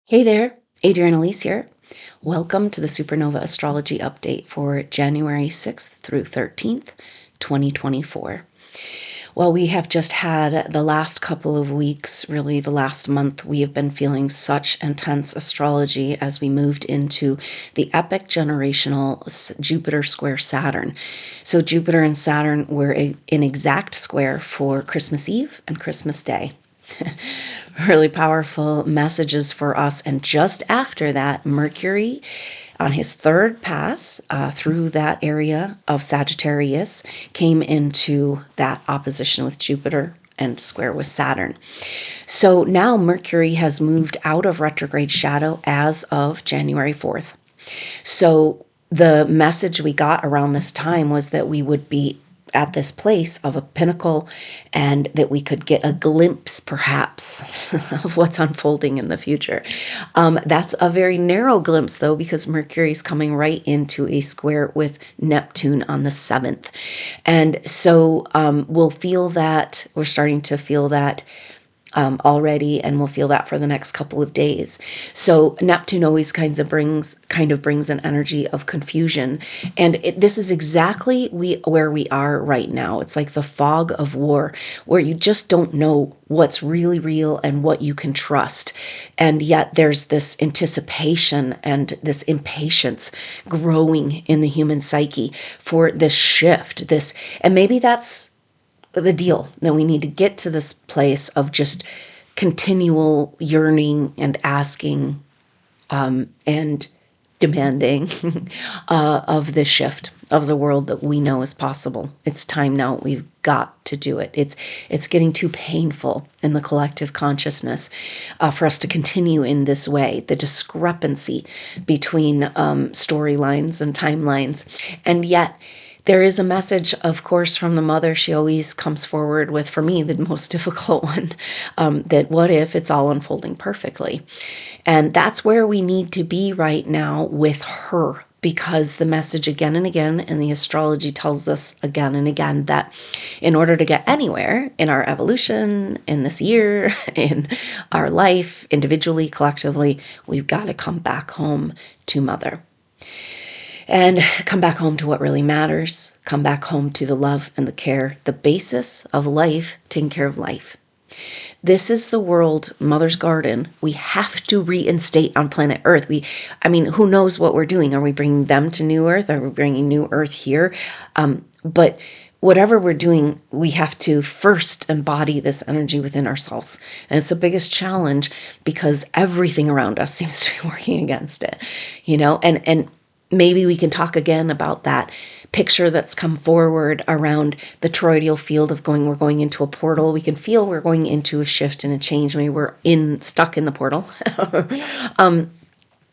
Hey there, Adrienne Elise here. Welcome to the SuperNova Astrology Update for January 6th through 13th, 2024. Well, we have just had the last couple of weeks, really the last month, we have been feeling such intense astrology as we moved into the epic generational Jupiter square Saturn. So Jupiter and Saturn were in exact square for Christmas Eve and Christmas Day. Really powerful messages for us. And just after that, Mercury on his third pass through that area of Sagittarius came into that opposition with Jupiter and square with Saturn. So now Mercury has moved out of retrograde shadow as of January 4th. So the message we got around this time was that we would be at this place of a pinnacle and that we could get a glimpse perhaps of what's unfolding in the future. That's a very narrow glimpse though, because Mercury is coming right into a square with Neptune on the 7th. And so we'll feel that, we're starting to feel that already, and we'll feel that for the next couple of days. So Neptune always kind of brings an energy of confusion, and this is exactly where we are right now. It's like the fog of war, where you just don't know what's really real and what you can trust, and yet there's this anticipation and this impatience growing in the human psyche for this shift. And maybe that's the deal, that we need to get to this place of just continual yearning and asking and demanding of the shift of the world that we know is possible. It's time now. We've got to do it. It's getting too painful in the collective consciousness for us to continue in this way. The discrepancy between storylines and timelines, and yet there is a message, of course, from the mother. She always comes forward with, for me, the most difficult one, that what if it's all unfolding perfectly? And that's where we need to be right now with her, because the message again and again in the astrology tells us again and again that in order to get anywhere in our evolution, in this year, in our life, individually, collectively, we've got to come back home to mother. And come back home to what really matters. Come back home to the love and the care, the basis of life, taking care of life. This is the world, Mother's Garden, we have to reinstate on planet Earth. Who knows what we're doing? Are we bringing them to New Earth? Are we bringing New Earth here? But whatever we're doing, we have to first embody this energy within ourselves. And it's the biggest challenge because everything around us seems to be working against it, and maybe we can talk again about that picture that's come forward around the toroidal field of we're going into a portal. We can feel we're going into a shift and a change. Maybe we're stuck in the portal.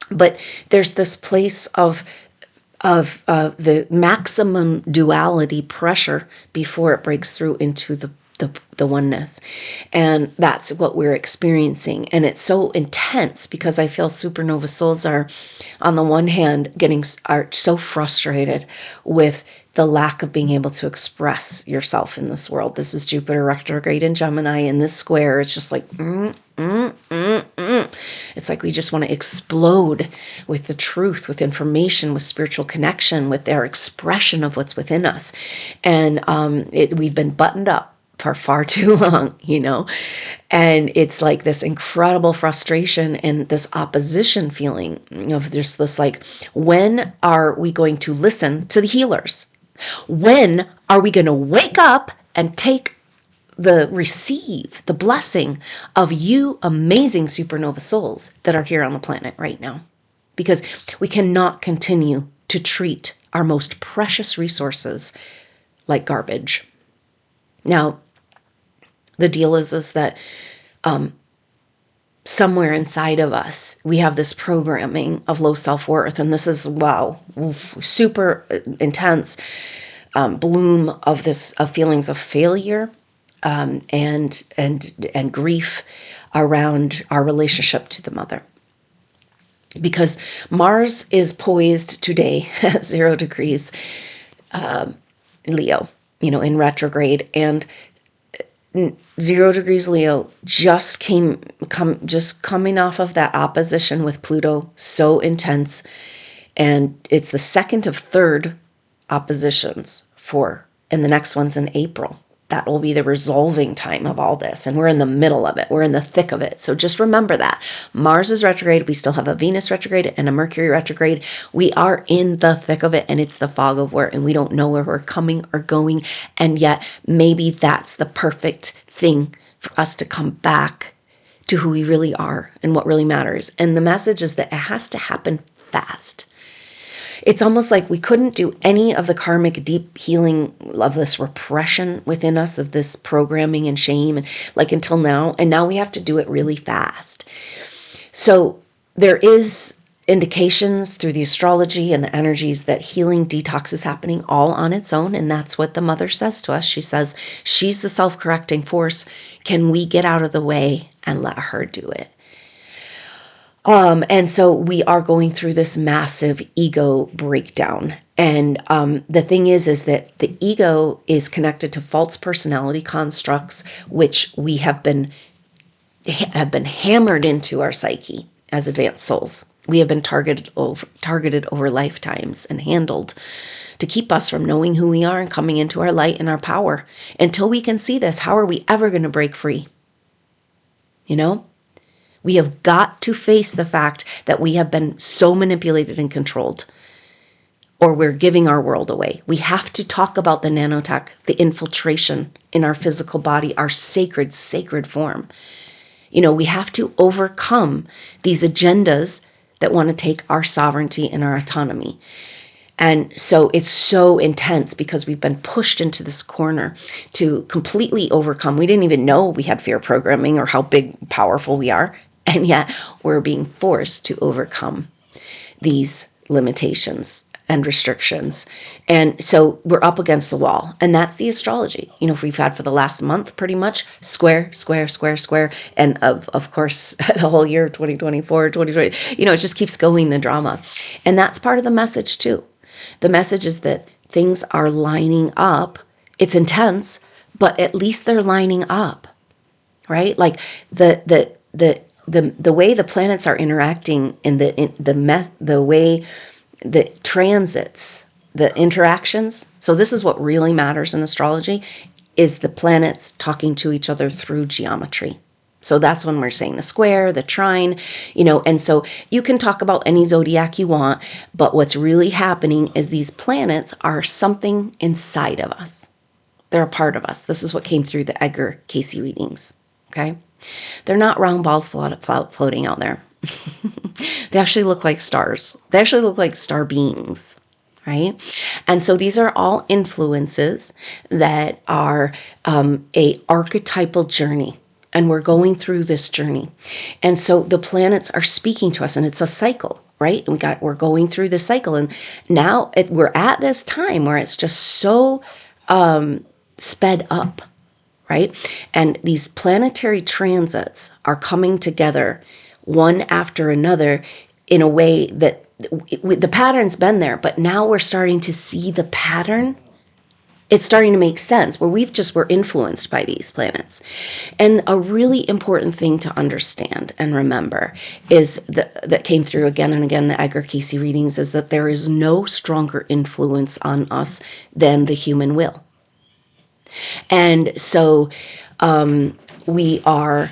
But there's this place of the maximum duality pressure before it breaks through into the oneness. And that's what we're experiencing. And it's so intense because I feel supernova souls are, on the one hand, are so frustrated with the lack of being able to express yourself in this world. This is Jupiter retrograde in Gemini, in this square. It's just like, It's like we just want to explode with the truth, with information, with spiritual connection, with their expression of what's within us. And we've been buttoned up for far too long, and it's like this incredible frustration and this opposition feeling of this like, when are we going to listen to the healers? When are we going to wake up and receive the blessing of you amazing supernova souls that are here on the planet right now? Because we cannot continue to treat our most precious resources like garbage. Now, the deal is that somewhere inside of us, we have this programming of low self-worth. And this is, super intense bloom of feelings of failure and grief around our relationship to the mother. Because Mars is poised today at 0 degrees Leo, in retrograde. And 0 degrees Leo just coming off of that opposition with Pluto, so intense. And it's the second of third oppositions and the next one's in April. That will be the resolving time of all this. And we're in the middle of it. We're in the thick of it. So just remember that. Mars is retrograde. We still have a Venus retrograde and a Mercury retrograde. We are in the thick of it, and it's the fog of war, and we don't know where we're coming or going. And yet maybe that's the perfect thing for us to come back to who we really are and what really matters. And the message is that it has to happen fast. It's almost like we couldn't do any of the karmic deep healing of this repression within us, of this programming and shame, and like until now. And now we have to do it really fast. So there is indications through the astrology and the energies that healing detox is happening all on its own. And that's what the mother says to us. She says, she's the self-correcting force. Can we get out of the way and let her do it? And so we are going through this massive ego breakdown. And the thing is that the ego is connected to false personality constructs, which we have been hammered into our psyche as advanced souls. We have been targeted over lifetimes and handled to keep us from knowing who we are and coming into our light and our power. Until we can see this, how are we ever going to break free? You know? We have got to face the fact that we have been so manipulated and controlled, or we're giving our world away. We have to talk about the nanotech, the infiltration in our physical body, our sacred form. You know, we have to overcome these agendas that want to take our sovereignty and our autonomy. And so it's so intense because we've been pushed into this corner to completely overcome. We didn't even know we had fear programming or how big, powerful we are. And yet we're being forced to overcome these limitations and restrictions. And so we're up against the wall. And that's the astrology. You know, we've had for the last month, pretty much, square. And of course, the whole year, 2024, 2020, you know, it just keeps going, the drama. And that's part of the message too. The message is that things are lining up. It's intense, but at least they're lining up, right? Like the way the planets are interacting in the way the transits, the interactions. So this is what really matters in astrology, is the planets talking to each other through geometry. So that's when we're saying the square, the trine, you know, and so you can talk about any zodiac you want, but what's really happening is these planets are something inside of us. They're a part of us. This is what came through the Edgar Cayce readings, okay? They're not round balls floating out there. They actually look like stars. They actually look like star beings, right? And so these are all influences that are a archetypal journey. And we're going through this journey. And so the planets are speaking to us, and it's a cycle, right? We're going through this cycle. And now we're at this time where it's just so sped up, right? And these planetary transits are coming together one after another in a way that the pattern's been there, but now we're starting to see the pattern. It's starting to make sense where we're influenced by these planets. And a really important thing to understand and remember is that came through again and again, the Edgar Cayce readings, is that there is no stronger influence on us than the human will. And so we are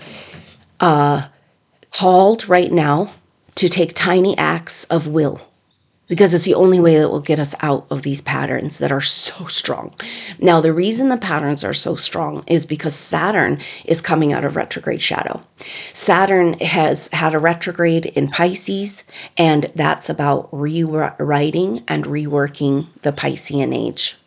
called right now to take tiny acts of will, because it's the only way that will get us out of these patterns that are so strong. Now, the reason the patterns are so strong is because Saturn is coming out of retrograde shadow. Saturn has had a retrograde in Pisces, and that's about rewriting and reworking the Piscean Age.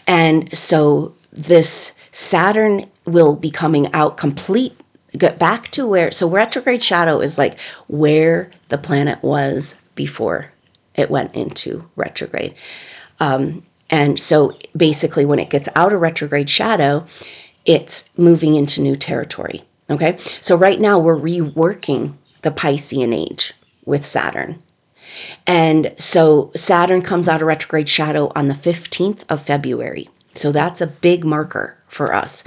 And so this Saturn will be coming out complete, get back to where, so retrograde shadow is like where the planet was before it went into retrograde. And so basically when it gets out of retrograde shadow, it's moving into new territory. Okay. So right now we're reworking the Piscean Age with Saturn. And so Saturn comes out of retrograde shadow on the 15th of February. So that's a big marker for us.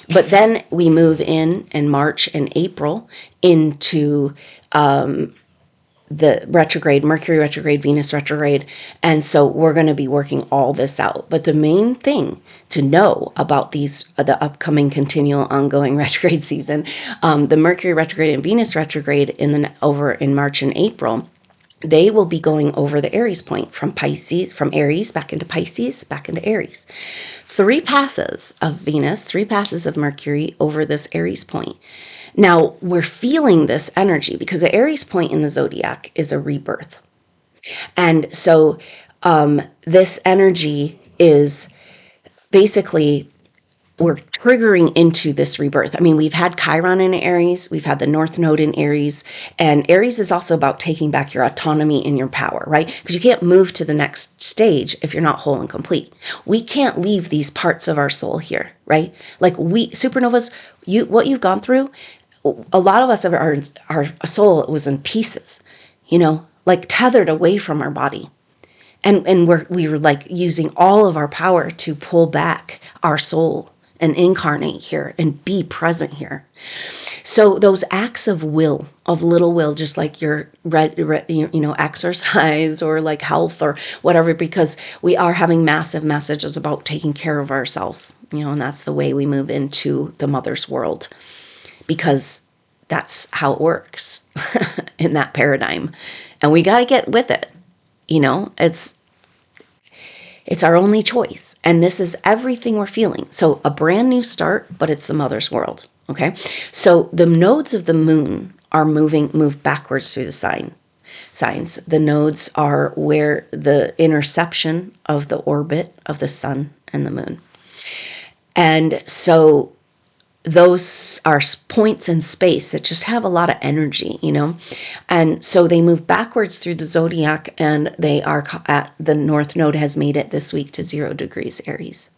But then we move in March and April into the retrograde, Mercury retrograde, Venus retrograde. And so we're going to be working all this out. But the main thing to know about the upcoming continual ongoing retrograde season, the Mercury retrograde and Venus retrograde over in March and April, they will be going over the Aries point from Aries back into Pisces, back into Aries. 3 passes of Venus, 3 passes of Mercury over this Aries point. Now, we're feeling this energy because the Aries point in the zodiac is a rebirth. And so this energy is basically, we're triggering into this rebirth. I mean, we've had Chiron in Aries, we've had the North Node in Aries, and Aries is also about taking back your autonomy and your power, right? Because you can't move to the next stage if you're not whole and complete. We can't leave these parts of our soul here, right? Like supernovas, what you've gone through, a lot of us, our soul was in pieces, like tethered away from our body. And we were like using all of our power to pull back our soul and incarnate here and be present here. So those acts of will, of little will, just like your exercise or like health or whatever, because we are having massive messages about taking care of ourselves, and that's the way we move into the mother's world, because that's how it works in that paradigm. And we got to get with it. It's our only choice. And this is everything we're feeling. So a brand new start, but it's the mother's world. Okay. So the nodes of the moon are moved backwards through the signs. The nodes are where the interception of the orbit of the sun and the moon. And so those are points in space that just have a lot of energy, and so they move backwards through the zodiac, and they are at the North Node has made it this week to 0 degrees Aries.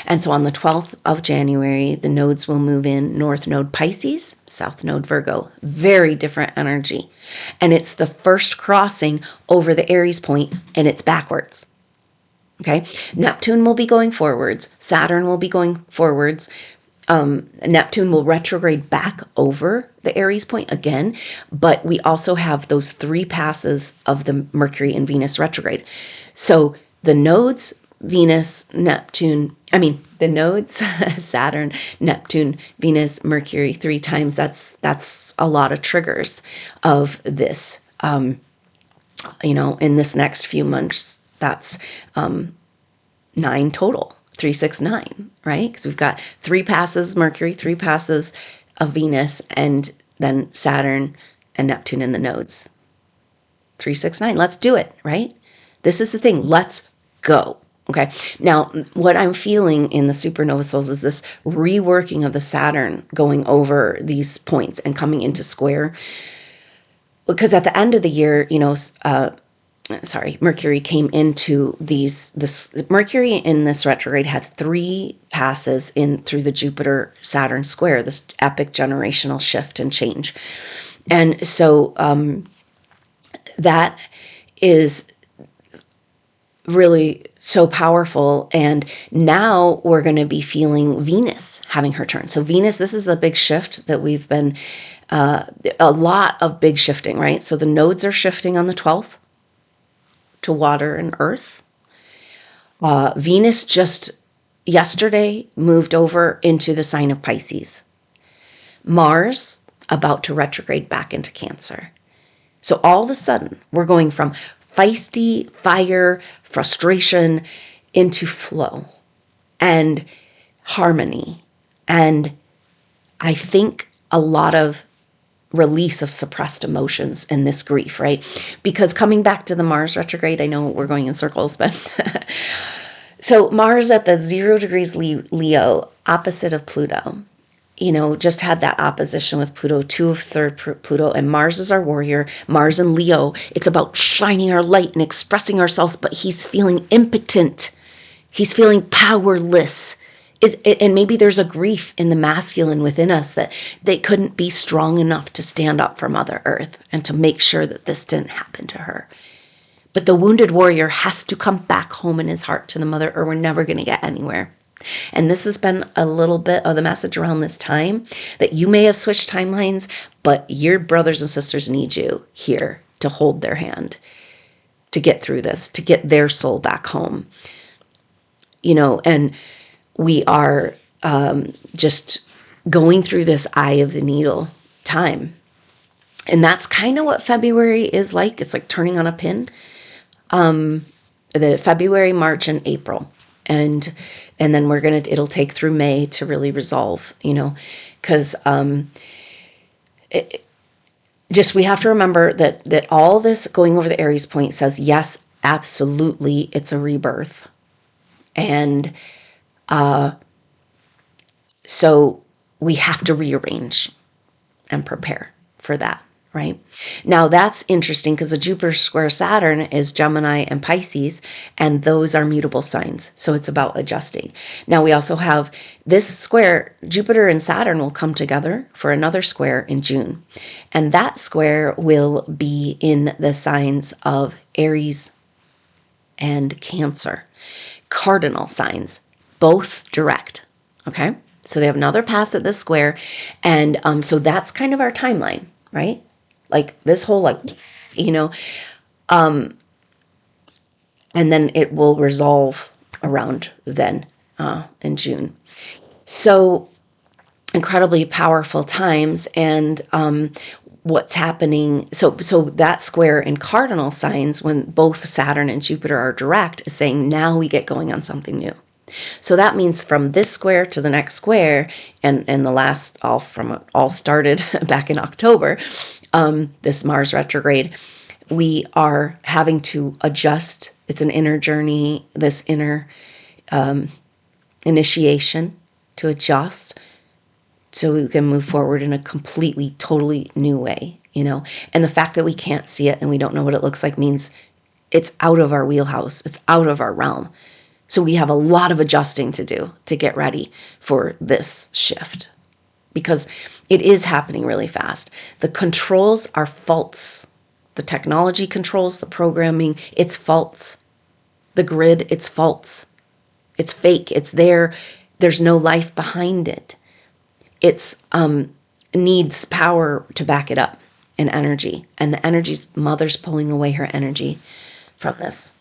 And so on the 12th of January, the nodes will move in North Node Pisces, South Node Virgo. Very different energy. And it's the first crossing over the Aries point, and it's backwards. Okay. Neptune will be going forwards. Saturn will be going forwards. Neptune will retrograde back over the Aries point again, but we also have those 3 passes of the Mercury and Venus retrograde. So the nodes, Saturn, Neptune, Venus, Mercury 3 times, that's a lot of triggers of this, in this next few months. That's 9 total. 369, right? Because we've got 3 passes Mercury, 3 passes of Venus, and then Saturn and Neptune in the nodes. 369. Let's do it, right? This is the thing. Let's go. Okay. Now, what I'm feeling in the supernova souls is this reworking of the Saturn going over these points and coming into square. Because at the end of the year, Mercury came into Mercury in this retrograde had 3 passes in through the Jupiter Saturn square, this epic generational shift and change. And so that is really so powerful. And now we're going to be feeling Venus having her turn. So Venus, this is the big shift that we've been, a lot of big shifting, right? So the nodes are shifting on the 12th. To water and earth. Venus just yesterday moved over into the sign of Pisces. Mars about to retrograde back into Cancer. So all of a sudden, we're going from feisty, fire, frustration into flow and harmony. And I think a lot of release of suppressed emotions and this grief, right? Because coming back to the Mars retrograde, I know we're going in circles, but so Mars at the 0 degrees Leo, opposite of Pluto, just had that opposition with Pluto, 2 of 3rd Pluto, and Mars is our warrior. Mars and Leo, it's about shining our light and expressing ourselves, but he's feeling impotent. He's feeling powerless. And maybe there's a grief in the masculine within us that they couldn't be strong enough to stand up for Mother Earth and to make sure that this didn't happen to her. But the wounded warrior has to come back home in his heart to the mother, or we're never going to get anywhere. And this has been a little bit of the message around this time, that you may have switched timelines, but your brothers and sisters need you here to hold their hand, to get through this, to get their soul back home. And we are just going through this eye of the needle time. And that's kind of what February is like. It's like turning on a pin. The February, March, and April. And then it'll take through May to really resolve, because we have to remember that all this going over the Aries point says, yes, absolutely, it's a rebirth. And so we have to rearrange and prepare for that, right? Now that's interesting because the Jupiter square Saturn is Gemini and Pisces, and those are mutable signs. So it's about adjusting. Now we also have this square, Jupiter and Saturn will come together for another square in June. And that square will be in the signs of Aries and Cancer. Cardinal signs, both direct, okay? So they have another pass at this square, and so that's kind of our timeline, right? Like this whole, and then it will resolve around then in June. So incredibly powerful times, and what's happening. So that square in cardinal signs, when both Saturn and Jupiter are direct, is saying now we get going on something new. So that means from this square to the next square, and the last all started back in October, this Mars retrograde, we are having to adjust. It's an inner journey, this inner initiation to adjust, so we can move forward in a completely, totally new way, And the fact that we can't see it and we don't know what it looks like means it's out of our wheelhouse. It's out of our realm. So we have a lot of adjusting to do to get ready for this shift, because it is happening really fast. The controls are false. The technology controls, the programming, it's false. The grid, it's false. It's fake. It's there. There's no life behind it. It's needs power to back it up, and energy. And the energy's mother's pulling away her energy from this.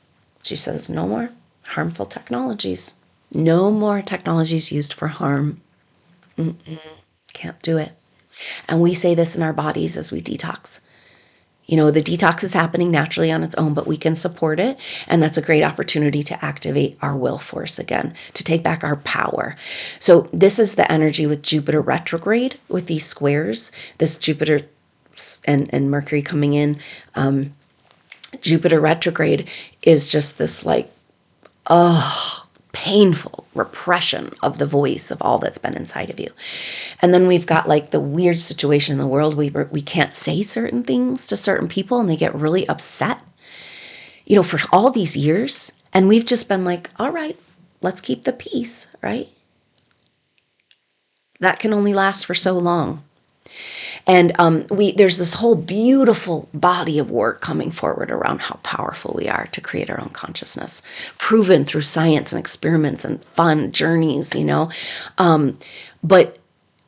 She says, no more harmful technologies. No more technologies used for harm. Can't do it. And we say this in our bodies as we detox. The detox is happening naturally on its own, but we can support it. And that's a great opportunity to activate our will force again, to take back our power. So this is the energy with Jupiter retrograde, with these squares, this Jupiter and Mercury coming in. Jupiter retrograde is just this painful repression of the voice of all that's been inside of you. And then we've got the weird situation in the world where we can't say certain things to certain people and they get really upset, for all these years. And we've just been all right, let's keep the peace, right? That can only last for so long. And there's this whole beautiful body of work coming forward around how powerful we are to create our own consciousness, proven through science and experiments and fun journeys, But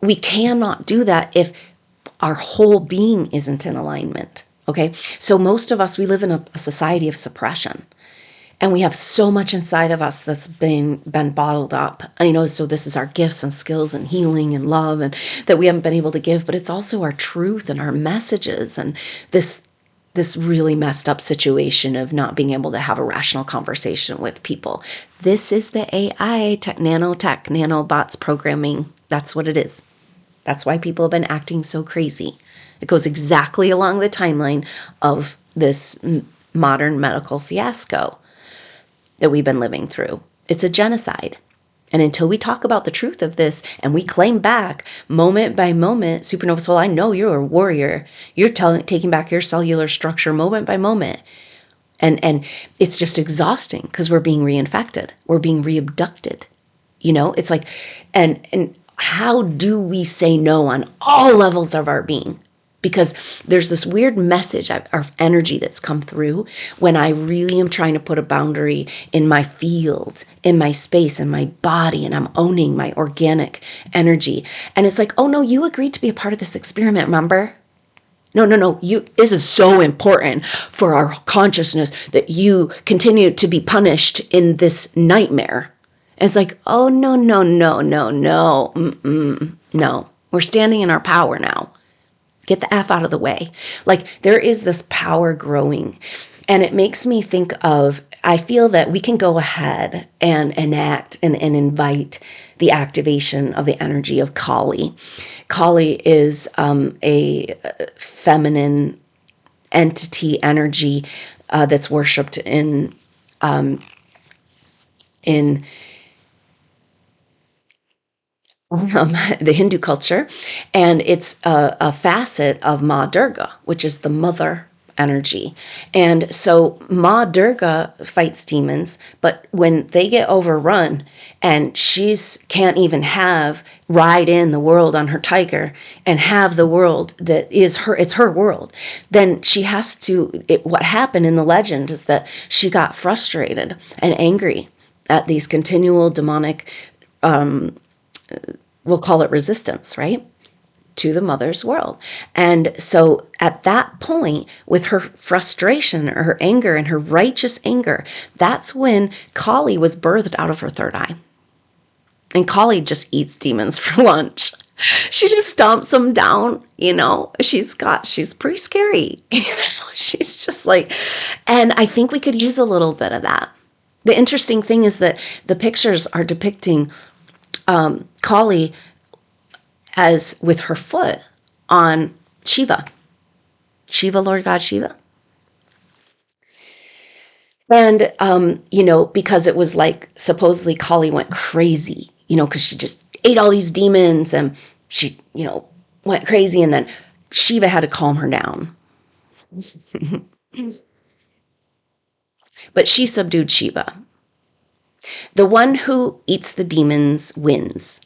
we cannot do that if our whole being isn't in alignment, okay? So most of us, we live in a society of suppression. And we have so much inside of us that's been bottled up. So this is our gifts and skills and healing and love, and that we haven't been able to give, but it's also our truth and our messages, and this really messed up situation of not being able to have a rational conversation with people. This is the AI, nanobots programming. That's what it is. That's why people have been acting so crazy. It goes exactly along the timeline of this modern medical fiasco that we've been living through. It's a genocide. And until we talk about the truth of this and we claim back moment by moment, Supernova Soul, I know you're a warrior. You're taking back your cellular structure moment by moment. And it's just exhausting because we're being reinfected. We're being reabducted. It's and how do we say no on all levels of our being? because there's this weird message or energy that's come through when I really am trying to put a boundary in my field, in my space, in my body, and I'm owning my organic energy. And it's like, oh no, you agreed to be a part of this experiment, remember? No, this is so important for our consciousness that you continue to be punished in this nightmare. And it's like, oh, no. No. We're standing in our power now. Get the F out of the way. Like, there is this power growing. And it makes me think of, I feel that we can go ahead and enact and invite the activation of the energy of Kali. Kali is a feminine entity energy that's worshipped in the Hindu culture, and it's a facet of Ma Durga, which is the mother energy. And so Ma Durga fights demons, but when they get overrun and she's can't even ride in the world on her tiger and have the world that is her, it's her world, then she has to, what happened in the legend is that she got frustrated and angry at these continual demonic, we'll call it resistance, right? To the mother's world. And so at that point, with her frustration or her anger and her righteous anger, that's when Kali was birthed out of her third eye. And Kali just eats demons for lunch. She just stomps them down, she's pretty scary. She's just like, and I think we could use a little bit of that. The interesting thing is that the pictures are depicting Kali as with her foot on Shiva, Lord God Shiva. And, because it was like, supposedly Kali went crazy, because she just ate all these demons and she, went crazy. And then Shiva had to calm her down. But she subdued Shiva. The one who eats the demons wins.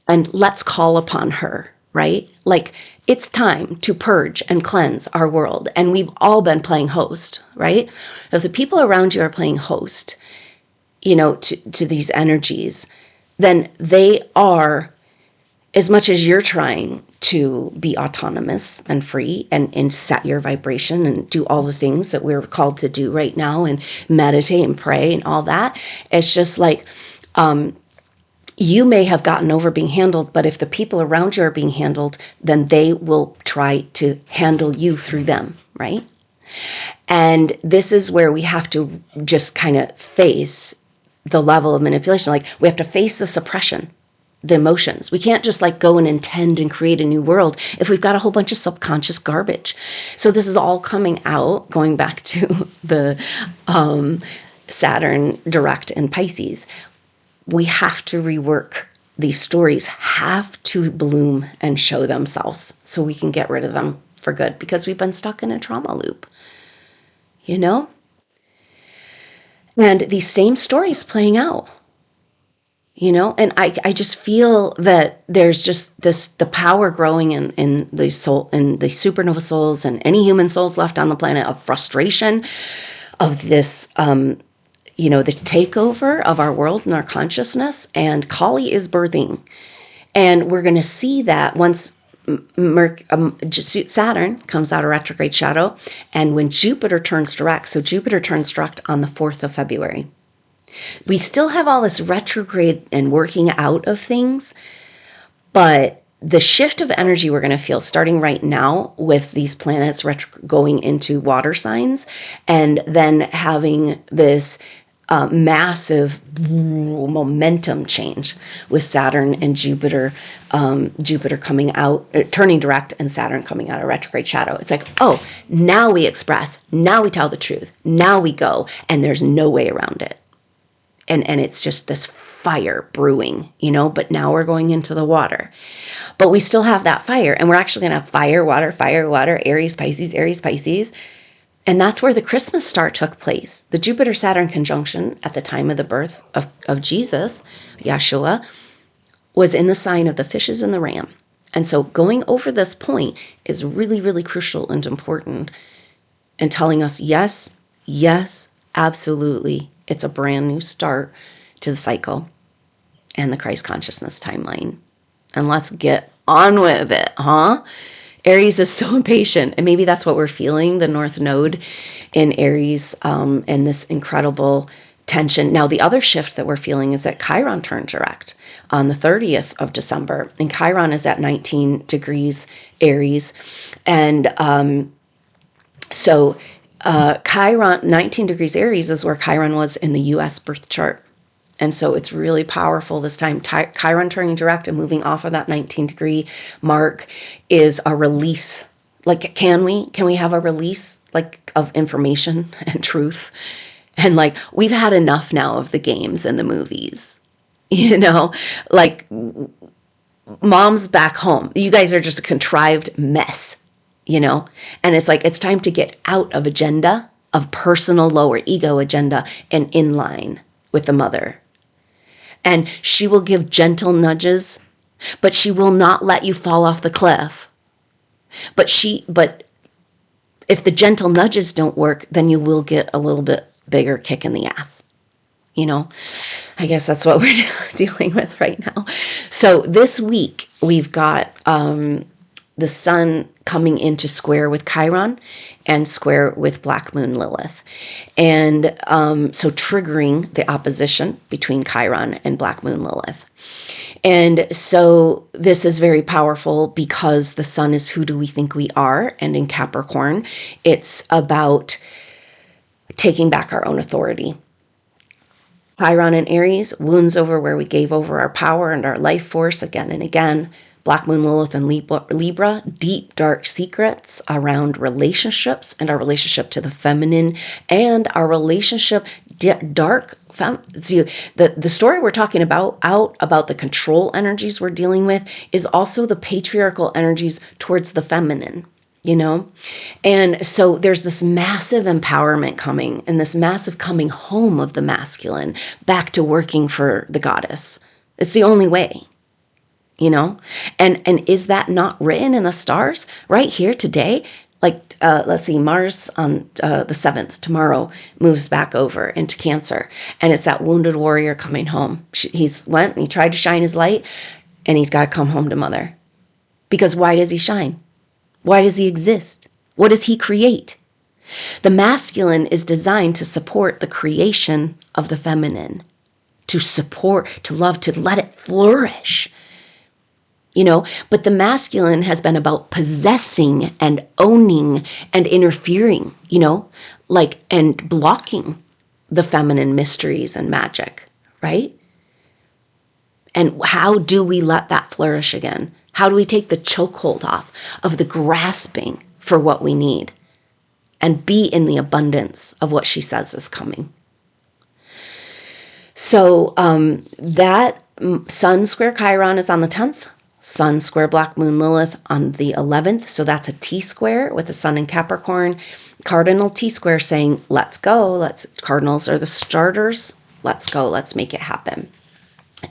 And let's call upon her, right? Like, it's time to purge and cleanse our world. And we've all been playing host, right? If the people around you are playing host, to these energies, then they are, as much as you're trying to be autonomous and free and set your vibration and do all the things that we're called to do right now and meditate and pray and all that, it's just like, you may have gotten over being handled, but if the people around you are being handled, then they will try to handle you through them, right? And this is where we have to just kind of face the level of manipulation. Like, we have to face the suppression, the emotions. We can't just go and intend and create a new world if we've got a whole bunch of subconscious garbage. So this is all coming out, going back to the Saturn direct in Pisces. We have to rework. These stories have to bloom and show themselves so we can get rid of them for good, because we've been stuck in a trauma loop, And these same stories playing out, and I just feel that there's just the power growing in the soul, in the supernova souls and any human souls left on the planet, of frustration, of this, the takeover of our world and our consciousness. And Kali is birthing. And we're going to see that once Saturn comes out of retrograde shadow, and when Jupiter turns direct. So Jupiter turns direct on the 4th of February. We still have all this retrograde and working out of things, but the shift of energy we're going to feel starting right now with these planets going into water signs, and then having this massive momentum change with Saturn and Jupiter, Jupiter coming out, turning direct, and Saturn coming out of retrograde shadow. It's like, oh, now we express, now we tell the truth, now we go, and there's no way around it. And it's just this fire brewing, but now we're going into the water. But we still have that fire, and we're actually going to have fire, water, Aries, Pisces. And that's where the Christmas star took place. The Jupiter-Saturn conjunction at the time of the birth of Jesus, Yeshua, was in the sign of the fishes and the ram. And so going over this point is really, really crucial and important, and telling us, yes, yes, absolutely, it's a brand new start to the cycle and the Christ consciousness timeline. And let's get on with it, huh? Aries is so impatient, and maybe that's what we're feeling, the North Node in Aries, and this incredible tension. Now, the other shift that we're feeling is that Chiron turned direct on the 30th of December, and Chiron is at 19 degrees Aries, and so Chiron, 19 degrees Aries is where Chiron was in the U.S. birth chart. And so it's really powerful this time. Chiron turning direct and moving off of that 19-degree mark is a release. Like, can we have a release, like, of information and truth? And, like, we've had enough now of the games and the movies. You know, like, moms back home, you guys are just a contrived mess, you know? And it's like, it's time to get out of agenda, of personal lower ego agenda, and in line with the mother. And she will give gentle nudges, but she will not let you fall off the cliff. But if the gentle nudges don't work, then you will get a little bit bigger kick in the ass. You know, I guess that's what we're dealing with right now. So this week we've got the sun coming into square with Chiron and square with Black Moon Lilith. And so triggering the opposition between Chiron and Black Moon Lilith. And so this is very powerful because the sun is who do we think we are? And in Capricorn, it's about taking back our own authority. Chiron in Aries wounds over where we gave over our power and our life force again and again. Black Moon Lilith and Libra, deep, dark secrets around relationships and our relationship to the feminine and our relationship, the story we're talking about the control energies we're dealing with is also the patriarchal energies towards the feminine, you know? And so there's this massive empowerment coming and this massive coming home of the masculine back to working for the goddess. It's the only way. You know, and is that not written in the stars right here today? Like, let's see, Mars on the 7th, tomorrow, moves back over into Cancer. And it's that wounded warrior coming home. He tried to shine his light, and he's got to come home to mother. Because why does he shine? Why does he exist? What does he create? The masculine is designed to support the creation of the feminine, to support, to love, to let it flourish. You know, but the masculine has been about possessing and owning and interfering, you know, like, and blocking the feminine mysteries and magic, right? And how do we let that flourish again? How do we take the chokehold off of the grasping for what we need and be in the abundance of what she says is coming? So that Sun square Chiron is on the 10th. Sun square Black Moon Lilith on the 11th. So that's a T-square with the sun in Capricorn. Cardinal T-square saying, let's go. Cardinals are the starters. Let's go. Let's make it happen.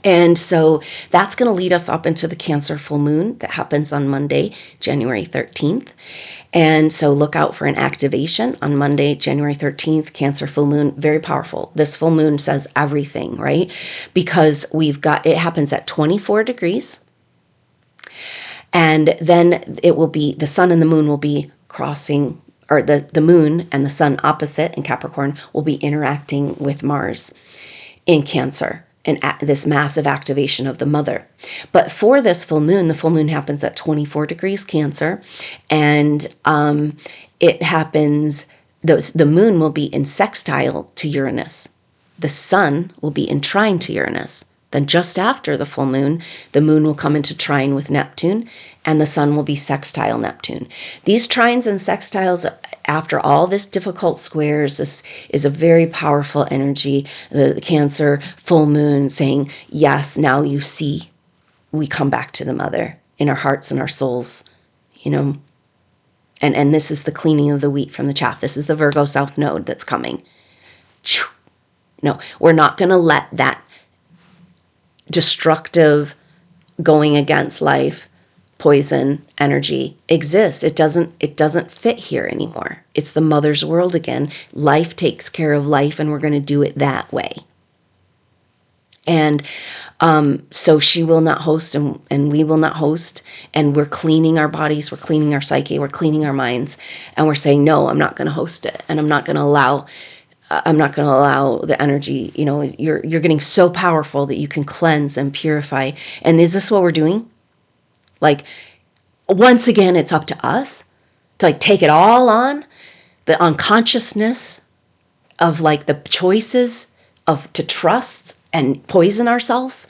And so that's going to lead us up into the Cancer full moon that happens on Monday, January 13th. And so look out for an activation on Monday, January 13th, Cancer full moon, very powerful. This full moon says everything, right? Because it happens at 24 degrees. And then it will be, the sun and the moon will be crossing, or the moon and the sun opposite in Capricorn will be interacting with Mars in Cancer, and this massive activation of the mother. But for this full moon, the full moon happens at 24 degrees Cancer, and it happens, the moon will be in sextile to Uranus. The sun will be in trine to Uranus. Then just after the full moon, the moon will come into trine with Neptune, and the sun will be sextile Neptune. These trines and sextiles, after all this difficult squares, this is a very powerful energy. The Cancer full moon saying, yes, now you see, we come back to the mother in our hearts and our souls, you know. And this is the cleaning of the wheat from the chaff. This is the Virgo South Node that's coming. No, we're not going to let that destructive, going against life, poison energy exist. It doesn't fit here anymore. It's the mother's world again. Life takes care of life, and we're going to do it that way. And so she will not host, and we will not host, and we're cleaning our bodies, we're cleaning our psyche, we're cleaning our minds, and we're saying, no, I'm not going to host it, and I'm not going to allow the energy. You're getting so powerful that you can cleanse and purify. And is this what we're doing? Like, once again, it's up to us to like take it all on, the unconsciousness of like the choices of to trust and poison ourselves,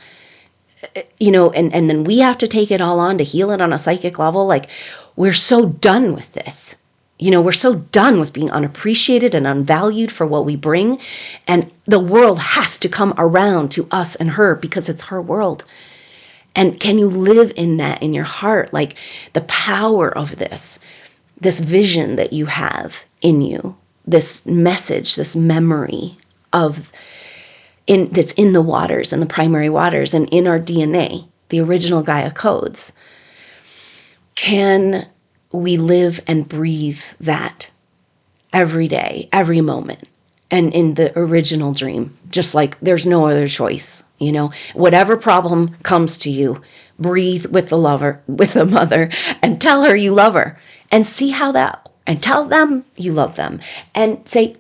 and then we have to take it all on to heal it on a psychic level. Like, we're so done with this. We're so done with being unappreciated and unvalued for what we bring. And the world has to come around to us and her because it's her world. And can you live in that in your heart? Like, the power of this vision that you have in you, this message, this memory that's in the waters, in the primary waters, and in our DNA, the original Gaia codes. Can we live and breathe that every day, every moment, and in the original dream, just like there's no other choice? Whatever problem comes to you, breathe with the mother, and tell her you love her, and see how and tell them you love them, and say,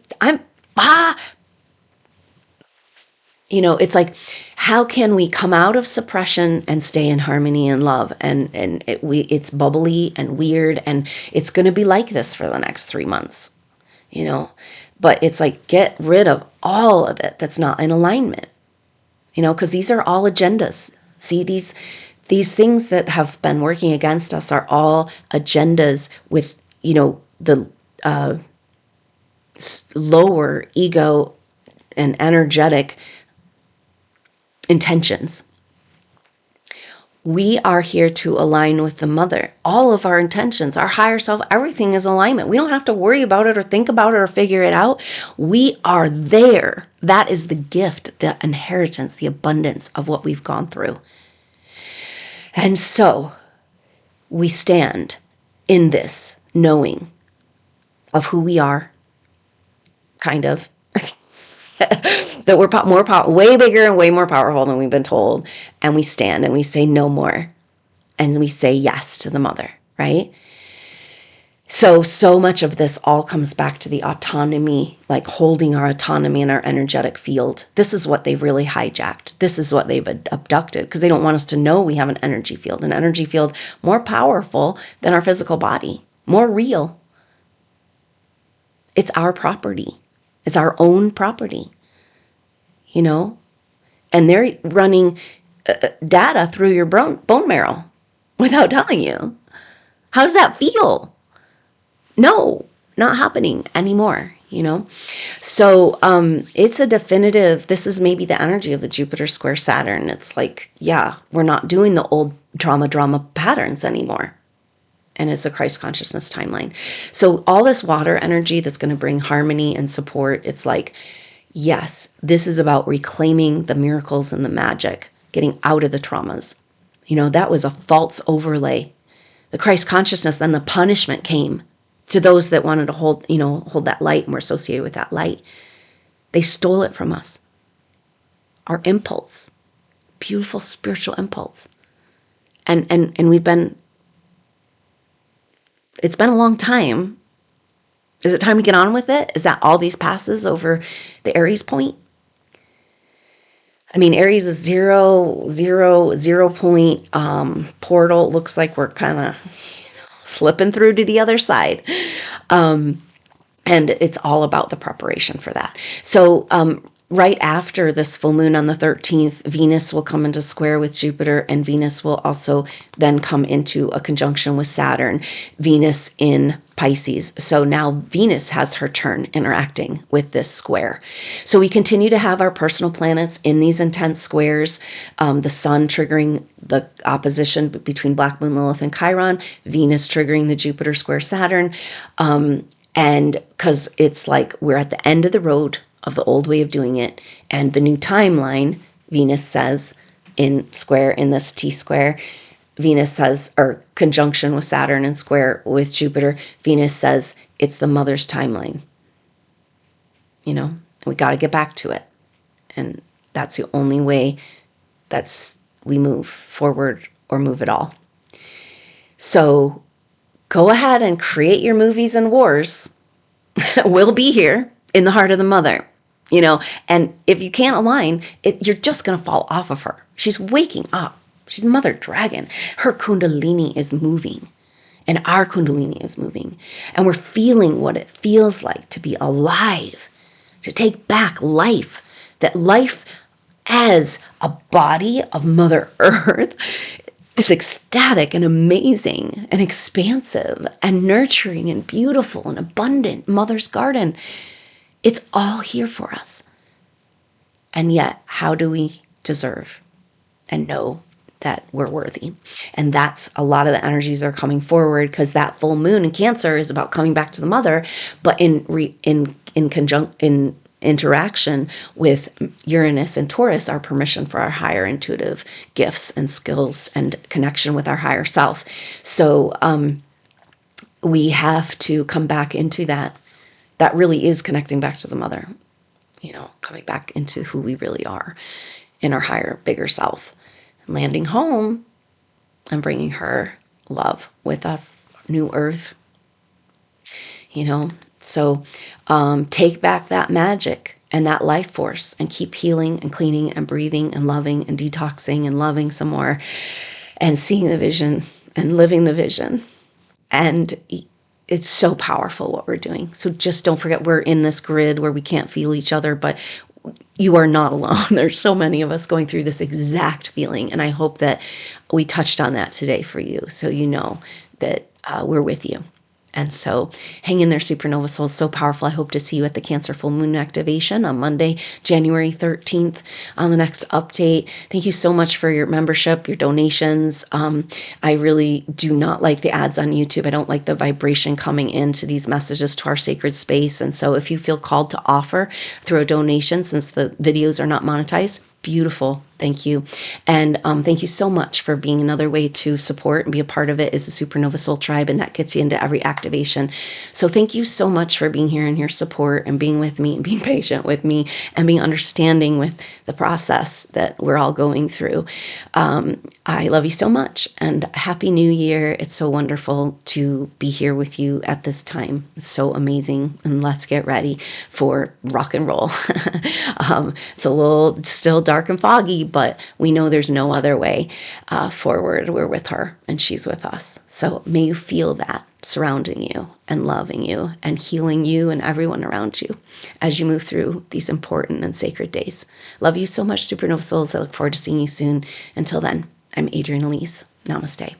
it's like, how can we come out of suppression and stay in harmony and love? And it's bubbly and weird, and it's going to be like this for the next 3 months, but it's like, get rid of all of it that's not in alignment, because these are all agendas. See, these things that have been working against us are all agendas with, the lower ego and energetic intentions. We are here to align with the mother. All of our intentions, our higher self, everything is alignment. We don't have to worry about it or think about it or figure it out. We are there. That is the gift, the inheritance, the abundance of what we've gone through. And so we stand in this knowing of who we are, kind of. That we're more way bigger and way more powerful than we've been told. And we stand and we say no more. And we say yes to the mother, right? So much of this all comes back to the autonomy, like holding our autonomy in our energetic field. This is what they've really hijacked. This is what they've abducted, because they don't want us to know we have an energy field more powerful than our physical body, more real. It's our property. It's our own property, and they're running data through your bone marrow without telling you. How does that feel? No, not happening anymore, So it's a definitive, this is maybe the energy of the Jupiter square Saturn. It's like, yeah, we're not doing the old drama patterns anymore. And it's a Christ consciousness timeline. So all this water energy that's going to bring harmony and support, it's like, yes, this is about reclaiming the miracles and the magic, getting out of the traumas. That was a false overlay. The Christ consciousness, then the punishment came to those that wanted to hold that light and were associated with that light. They stole it from us. Our impulse, beautiful spiritual impulse. And it's been a long time. Is it time to get on with it? Is that all these passes over the Aries point? I mean, Aries is 0 point portal. Looks like we're kind of slipping through to the other side. And it's all about the preparation for that. So right after this full moon on the 13th, Venus will come into square with Jupiter, and Venus will also then come into a conjunction with Saturn, Venus in Pisces. So now Venus has her turn interacting with this square. So we continue to have our personal planets in these intense squares, the sun triggering the opposition between Black Moon, Lilith, and Chiron, Venus triggering the Jupiter square Saturn, and because it's like we're at the end of the road of the old way of doing it, and the new timeline, Venus says in this T square, Venus says, or conjunction with Saturn and square with Jupiter, Venus says it's the mother's timeline. You know, we got to get back to it. And that's the only way we move forward or move at all. So go ahead and create your movies and wars. We'll be here in the heart of the mother, you know, and if you can't align, you're just going to fall off of her. She's waking up. She's mother dragon. Her kundalini is moving, and our kundalini is moving, and we're feeling what it feels like to be alive, to take back life, that life as a body of Mother Earth is ecstatic and amazing and expansive and nurturing and beautiful and abundant. Mother's garden. It's all here for us. And yet, how do we deserve and know that we're worthy? And that's a lot of the energies that are coming forward, because that full moon in Cancer is about coming back to the mother, but in interaction with Uranus and Taurus, our permission for our higher intuitive gifts and skills and connection with our higher self. So we have to come back into that. That really is connecting back to the mother, you know, coming back into who we really are in our higher, bigger self, landing home and bringing her love with us, new earth, you know. So take back that magic and that life force and keep healing and cleaning and breathing and loving and detoxing and loving some more and seeing the vision and living the vision. And it's so powerful what we're doing. So just don't forget, we're in this grid where we can't feel each other, but you are not alone. There's so many of us going through this exact feeling. And I hope that we touched on that today for you, so you know that we're with you. And so hang in there, Supernova Souls. So powerful. I hope to see you at the Cancer full moon activation on Monday, January 13th on the next update. Thank you so much for your membership, your donations. I really do not like the ads on YouTube. I don't like the vibration coming into these messages to our sacred space. And so if you feel called to offer through a donation, since the videos are not monetized, beautiful. Thank you. And thank you so much for being another way to support and be a part of it is the Supernova Soul Tribe, and that gets you into every activation. So thank you so much for being here and your support and being with me and being patient with me and being understanding with the process that we're all going through. I love you so much, and Happy New Year. It's so wonderful to be here with you at this time. It's so amazing, and let's get ready for rock and roll. It's a little still dark and foggy, but we know there's no other way forward. We're with her and she's with us. So may you feel that surrounding you and loving you and healing you and everyone around you as you move through these important and sacred days. Love you so much, Supernova Souls. I look forward to seeing you soon. Until then, I'm Adrienne Elise. Namaste.